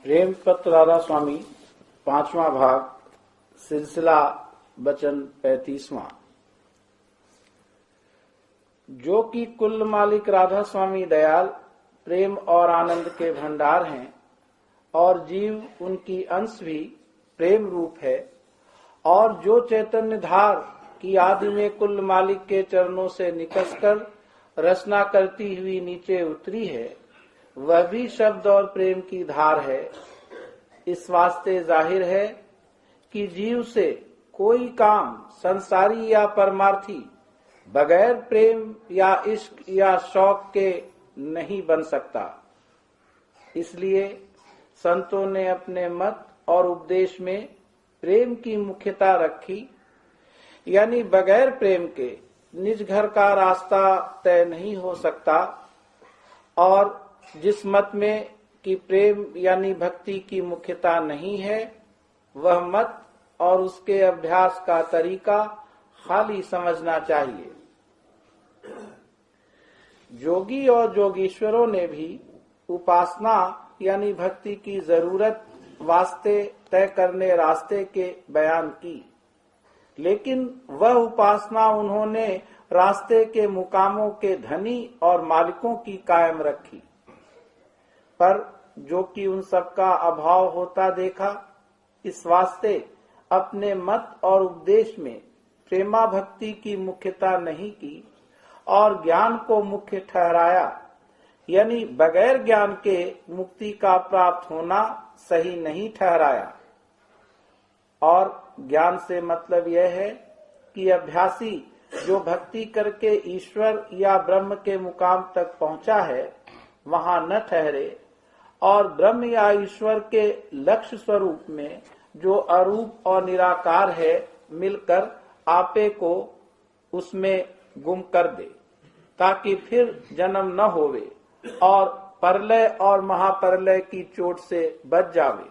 प्रेम पत्र राधा स्वामी 5वां भाग सिलसिला वचन 35वां। जो कि कुल मालिक राधा स्वामी दयाल प्रेम और आनंद के भंडार हैं और जीव उनकी अंश भी प्रेम रूप है, और जो चैतन्य धार की आदि में कुल मालिक के चरणों से निकसकर रचना करती हुई नीचे उतरी है, वह भी शब्द और प्रेम की धार है। इस वास्ते जाहिर है कि जीव से कोई काम संसारी या परमार्थी बगैर प्रेम या इश्क या शौक के नहीं बन सकता। इसलिए संतों ने अपने मत और उपदेश में प्रेम की मुख्यता रखी, यानी बगैर प्रेम के निज घर का रास्ता तय नहीं हो सकता। और जिस मत में कि प्रेम यानी भक्ति की मुख्यता नहीं है, वह मत और उसके अभ्यास का तरीका खाली समझना चाहिए। जोगी और जोगीश्वरों ने भी उपासना यानी भक्ति की जरूरत वास्ते तय करने रास्ते के बयान की, लेकिन वह उपासना उन्होंने रास्ते के मुकामों के धनी और मालिकों की कायम रखी। पर जो कि उन सबका अभाव होता देखा, इस वास्ते अपने मत और उपदेश में प्रेमा भक्ति की मुख्यता नहीं की और ज्ञान को मुख्य ठहराया, यानी बगैर ज्ञान के मुक्ति का प्राप्त होना सही नहीं ठहराया। और ज्ञान से मतलब यह है कि अभ्यासी जो भक्ति करके ईश्वर या ब्रह्म के मुकाम तक पहुंचा है, वहां न ठहरे और ब्रह्म या ईश्वर के लक्ष्य स्वरूप में जो अरूप और निराकार है, मिलकर आपे को उसमें गुम कर दे, ताकि फिर जन्म न होवे और परलय और महापरलय की चोट से बच जावे।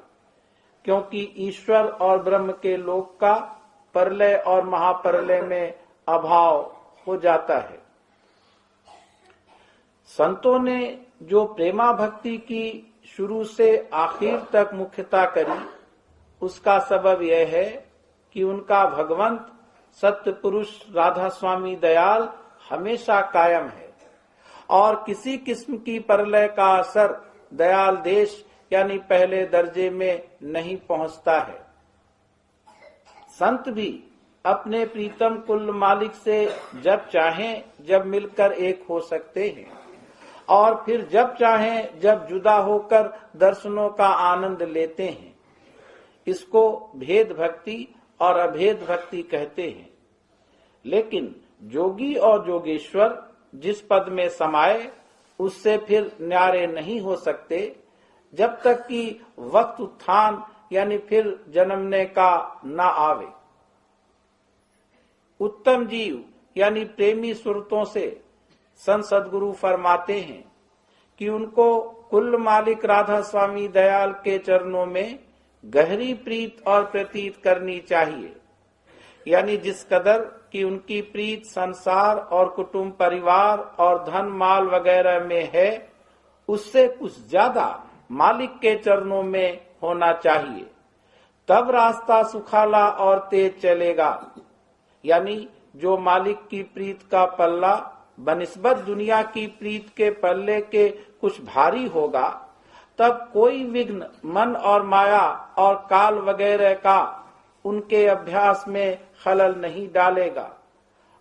क्योंकि ईश्वर और ब्रह्म के लोक का परलय और महापरलय में अभाव हो जाता है। संतों ने जो प्रेमा भक्ति की शुरू से आखिर तक मुख्यता करी, उसका सबब यह है कि उनका भगवंत सत्य पुरुष राधा स्वामी दयाल हमेशा कायम है और किसी किस्म की परलय का असर दयाल देश यानी पहले दर्जे में नहीं पहुंचता है। संत भी अपने प्रीतम कुल मालिक से जब चाहें जब मिलकर एक हो सकते हैं, और फिर जब चाहें जब जुदा होकर दर्शनों का आनंद लेते हैं। इसको भेद भक्ति और अभेद भक्ति कहते हैं। लेकिन जोगी और जोगेश्वर जिस पद में समाये, उससे फिर न्यारे नहीं हो सकते जब तक कि वक्त उत्थान यानी फिर जन्मने का न आवे। उत्तम जीव यानी प्रेमी सुरतों से संत सद्गुरु फरमाते हैं कि उनको कुल मालिक राधा स्वामी दयाल के चरणों में गहरी प्रीत और प्रतीत करनी चाहिए, यानी जिस कदर कि उनकी प्रीत संसार और कुटुंब परिवार और धन माल वगैरह में है, उससे कुछ ज्यादा मालिक के चरणों में होना चाहिए। तब रास्ता सुखाला और तेज चलेगा। यानी जो मालिक की प्रीत का पल्ला बनिस्बत दुनिया की प्रीत के पल्ले के कुछ भारी होगा, तब कोई विघ्न मन और माया और काल वगैरह का उनके अभ्यास में खलल नहीं डालेगा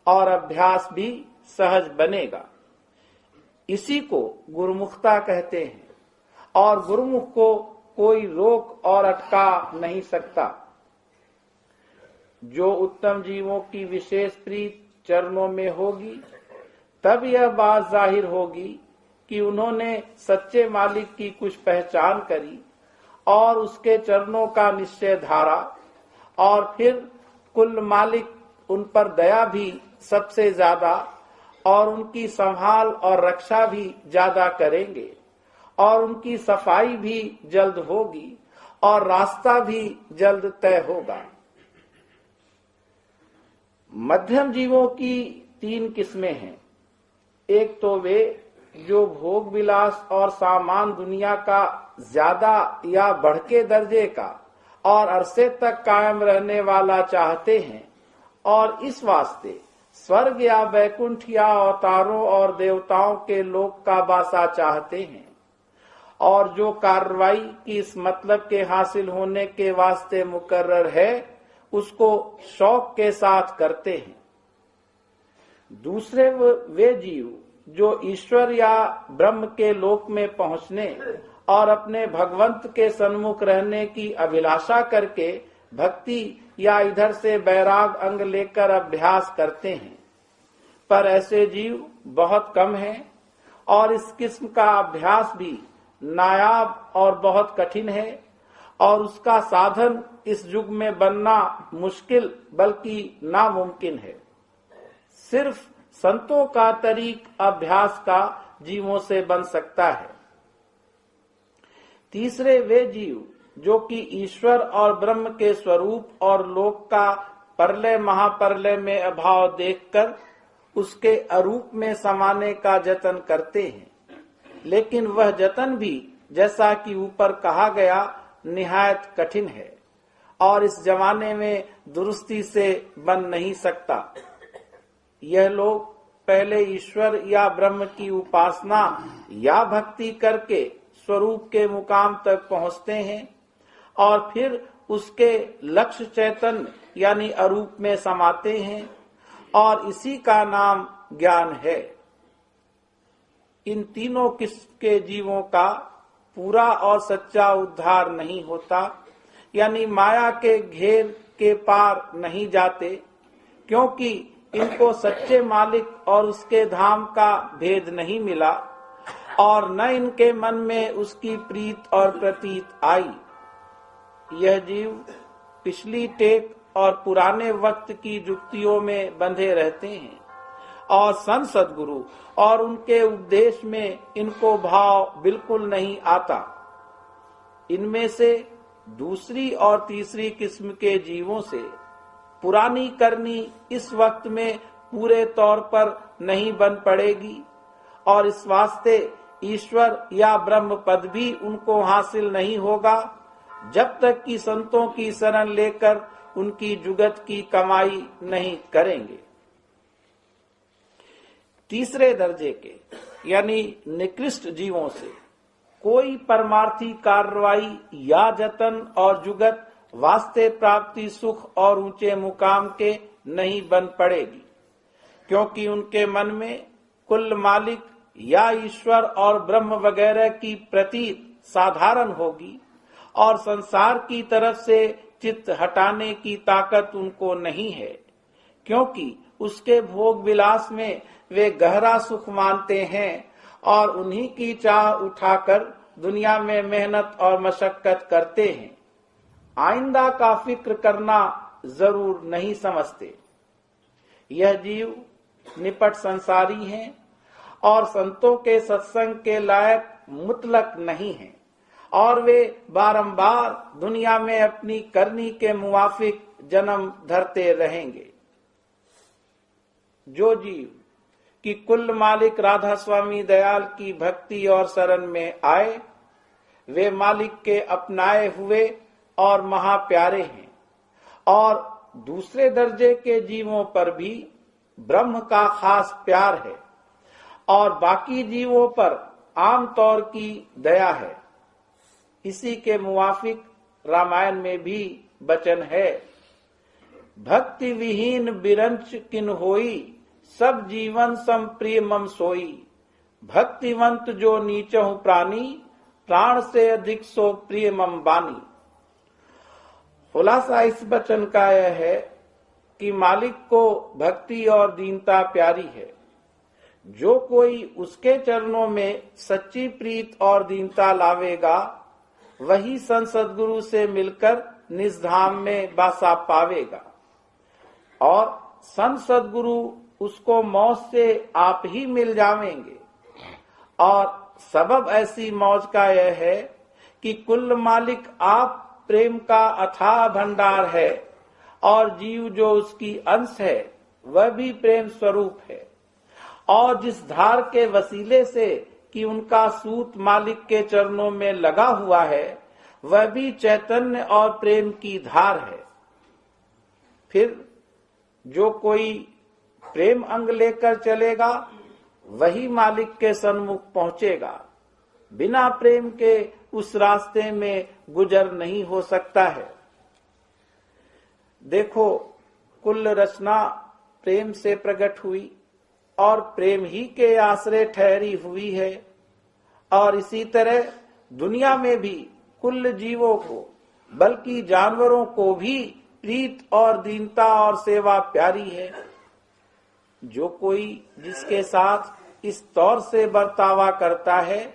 और अभ्यास भी सहज बनेगा। इसी को गुरुमुखता कहते हैं और गुरुमुख को कोई रोक और अटका नहीं सकता। जो उत्तम जीवों की विशेष प्रीत चरणों में होगी, तब यह बात जाहिर होगी कि उन्होंने सच्चे मालिक की कुछ पहचान करी और उसके चरणों का निश्चय धारा, और फिर कुल मालिक उन पर दया भी सबसे ज्यादा और उनकी संभाल और रक्षा भी ज्यादा करेंगे, और उनकी सफाई भी जल्द होगी और रास्ता भी जल्द तय होगा। मध्यम जीवों की 3 किस्में हैं। एक तो वे जो भोग विलास और सामान दुनिया का ज्यादा या बढ़ के दर्जे का और अरसे तक कायम रहने वाला चाहते हैं और इस वास्ते स्वर्ग या वैकुंठ या अवतारों और देवताओं के लोक का वासा चाहते हैं और जो कार्रवाई की इस मतलब के हासिल होने के वास्ते मुकर्रर है उसको शौक के साथ करते हैं। दूसरे वे जीव जो ईश्वर या ब्रह्म के लोक में पहुंचने और अपने भगवंत के सन्मुख रहने की अभिलाषा करके भक्ति या इधर से बैराग अंग लेकर अभ्यास करते हैं, पर ऐसे जीव बहुत कम हैं और इस किस्म का अभ्यास भी नायाब और बहुत कठिन है और उसका साधन इस युग में बनना मुश्किल बल्कि नामुमकिन है। सिर्फ संतों का तरीक अभ्यास का जीवों से बन सकता है। तीसरे वे जीव जो कि ईश्वर और ब्रह्म के स्वरूप और लोक का परलय महापरलय में अभाव देखकर उसके अरूप में समाने का जतन करते हैं, लेकिन वह जतन भी जैसा कि ऊपर कहा गया निहायत कठिन है और इस जमाने में दुरुस्ती से बन नहीं सकता। यह लोग पहले ईश्वर या ब्रह्म की उपासना या भक्ति करके स्वरूप के मुकाम तक पहुंचते हैं और फिर उसके लक्ष्य चैतन्य यानी अरूप में समाते हैं और इसी का नाम ज्ञान है। इन तीनों किस्म के जीवों का पूरा और सच्चा उद्धार नहीं होता, यानी माया के घेर के पार नहीं जाते, क्योंकि इनको सच्चे मालिक और उसके धाम का भेद नहीं मिला और न इनके मन में उसकी प्रीत और प्रतीत आई। यह जीव पिछली टेक और पुराने वक्त की जुक्तियों में बंधे रहते हैं और संत सद्गुरु और उनके उपदेश में इनको भाव बिल्कुल नहीं आता। इनमें से दूसरी और तीसरी किस्म के जीवों से पुरानी करनी इस वक्त में पूरे तौर पर नहीं बन पड़ेगी और इस वास्ते ईश्वर या ब्रह्म पद भी उनको हासिल नहीं होगा जब तक कि संतों की शरण लेकर उनकी जुगत की कमाई नहीं करेंगे। तीसरे दर्जे के यानी निकृष्ट जीवों से कोई परमार्थी कार्रवाई या जतन और जुगत वास्ते प्राप्ति सुख और ऊंचे मुकाम के नहीं बन पड़ेगी, क्योंकि उनके मन में कुल मालिक या ईश्वर और ब्रह्म वगैरह की प्रतीत साधारण होगी और संसार की तरफ से चित्त हटाने की ताकत उनको नहीं है, क्योंकि उसके भोग विलास में वे गहरा सुख मानते हैं और उन्हीं की चाह उठाकर दुनिया में मेहनत और मशक्कत करते हैं। आइंदा का फिक्र करना जरूर नहीं समझते। यह जीव निपट संसारी हैं और संतों के सत्संग के लायक मुतलक नहीं हैं और वे बारंबार दुनिया में अपनी करनी के मुवाफिक जन्म धरते रहेंगे। जो जीव कि कुल मालिक राधा स्वामी दयाल की भक्ति और शरण में आए, वे मालिक के अपनाए हुए और महाप्यारे हैं और दूसरे दर्जे के जीवों पर भी ब्रह्म का खास प्यार है और बाकी जीवों पर आमतौर की दया है। इसी के मुवाफिक रामायण में भी वचन है, भक्ति विहीन बिरंच किन होई, सब जीवन सम प्रिय मम सोई, भक्तिवंत जो नीचहु प्राणी, प्राण से अधिक सो प्रिय मम बानी। खुलासा इस वचन का यह है कि मालिक को भक्ति और दीनता प्यारी है। जो कोई उसके चरणों में सच्ची प्रीत और दीनता लावेगा, वही संत सद्गुरु से मिलकर निज धाम में वासा पावेगा और संत सद्गुरु उसको मौज से आप ही मिल जावेंगे। और सबब ऐसी मौज का यह है कि कुल मालिक आप प्रेम का अथाह भंडार है और जीव जो उसकी अंश है वह भी प्रेम स्वरूप है और जिस धार के वसीले से कि उनका सूत मालिक के चरणों में लगा हुआ है, वह भी चैतन्य और प्रेम की धार है। फिर जो कोई प्रेम अंग लेकर चलेगा वही मालिक के सन्मुख पहुंचेगा। बिना प्रेम के उस रास्ते में गुजर नहीं हो सकता है। देखो, कुल रचना प्रेम से प्रकट हुई और प्रेम ही के आश्रय ठहरी हुई है। और इसी तरह दुनिया में भी कुल जीवों को, बल्कि जानवरों को भी प्रीत और दीनता और सेवा प्यारी है। जो कोई जिसके साथ इस तौर से बर्तावा करता है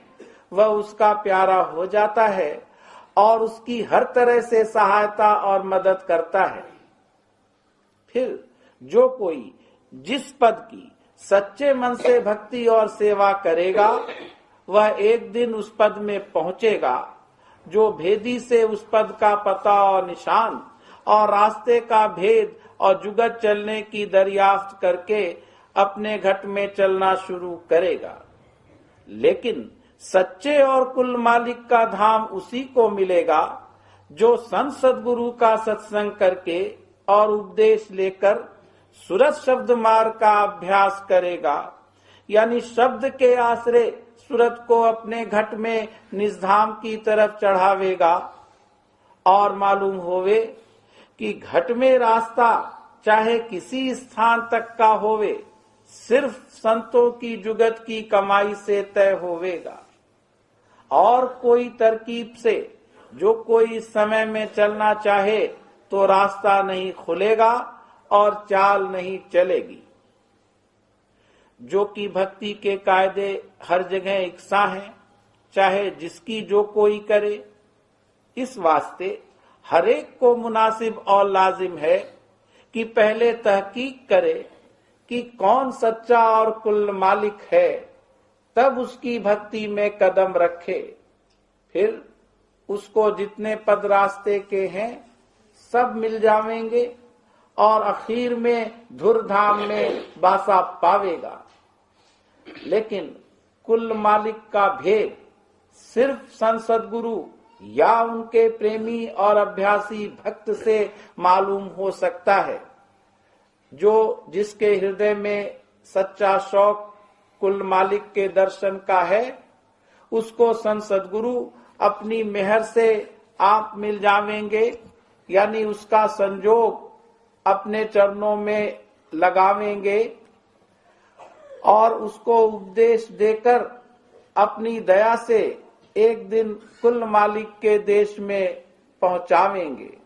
वह उसका प्यारा हो जाता है और उसकी हर तरह से सहायता और मदद करता है। फिर जो कोई जिस पद की सच्चे मन से भक्ति और सेवा करेगा वह एक दिन उस पद में पहुंचेगा। जो भेदी से उस पद का पता और निशान और रास्ते का भेद और जुगत चलने की दरियाफ्त करके अपने घट में चलना शुरू करेगा। लेकिन सच्चे और कुल मालिक का धाम उसी को मिलेगा जो संत सद्गुरु का सत्संग करके और उपदेश लेकर सुरत शब्द मार्ग का अभ्यास करेगा। यानी शब्द के आश्रय सुरत को अपने घट में निजधाम की तरफ चढ़ावेगा। और मालूम होवे कि घट में रास्ता चाहे किसी स्थान तक का होवे, सिर्फ संतों की जुगत की कमाई से तय होवेगा। और कोई तरकीब से जो कोई इस समय में चलना चाहे तो रास्ता नहीं खुलेगा और चाल नहीं चलेगी। जो कि भक्ति के कायदे हर जगह इकसा हैं, चाहे जिसकी जो कोई करे। इस वास्ते हरेक को मुनासिब और लाजिम है कि पहले तहकीक करे कि कौन सच्चा और कुल मालिक है, तब उसकी भक्ति में कदम रखे। फिर उसको जितने पद रास्ते के हैं सब मिल जावेंगे और आखिर में धुरधाम में बासा पावेगा। लेकिन कुल मालिक का भेद सिर्फ संत सद्गुरु या उनके प्रेमी और अभ्यासी भक्त से मालूम हो सकता है। जो जिसके हृदय में सच्चा शौक कुल मालिक के दर्शन का है, उसको संत सद्गुरु अपनी मेहर से आप मिल जावेंगे। यानी उसका संजोग अपने चरणों में लगावेंगे और उसको उपदेश देकर अपनी दया से एक दिन कुल मालिक के देश में पहुंचावेंगे।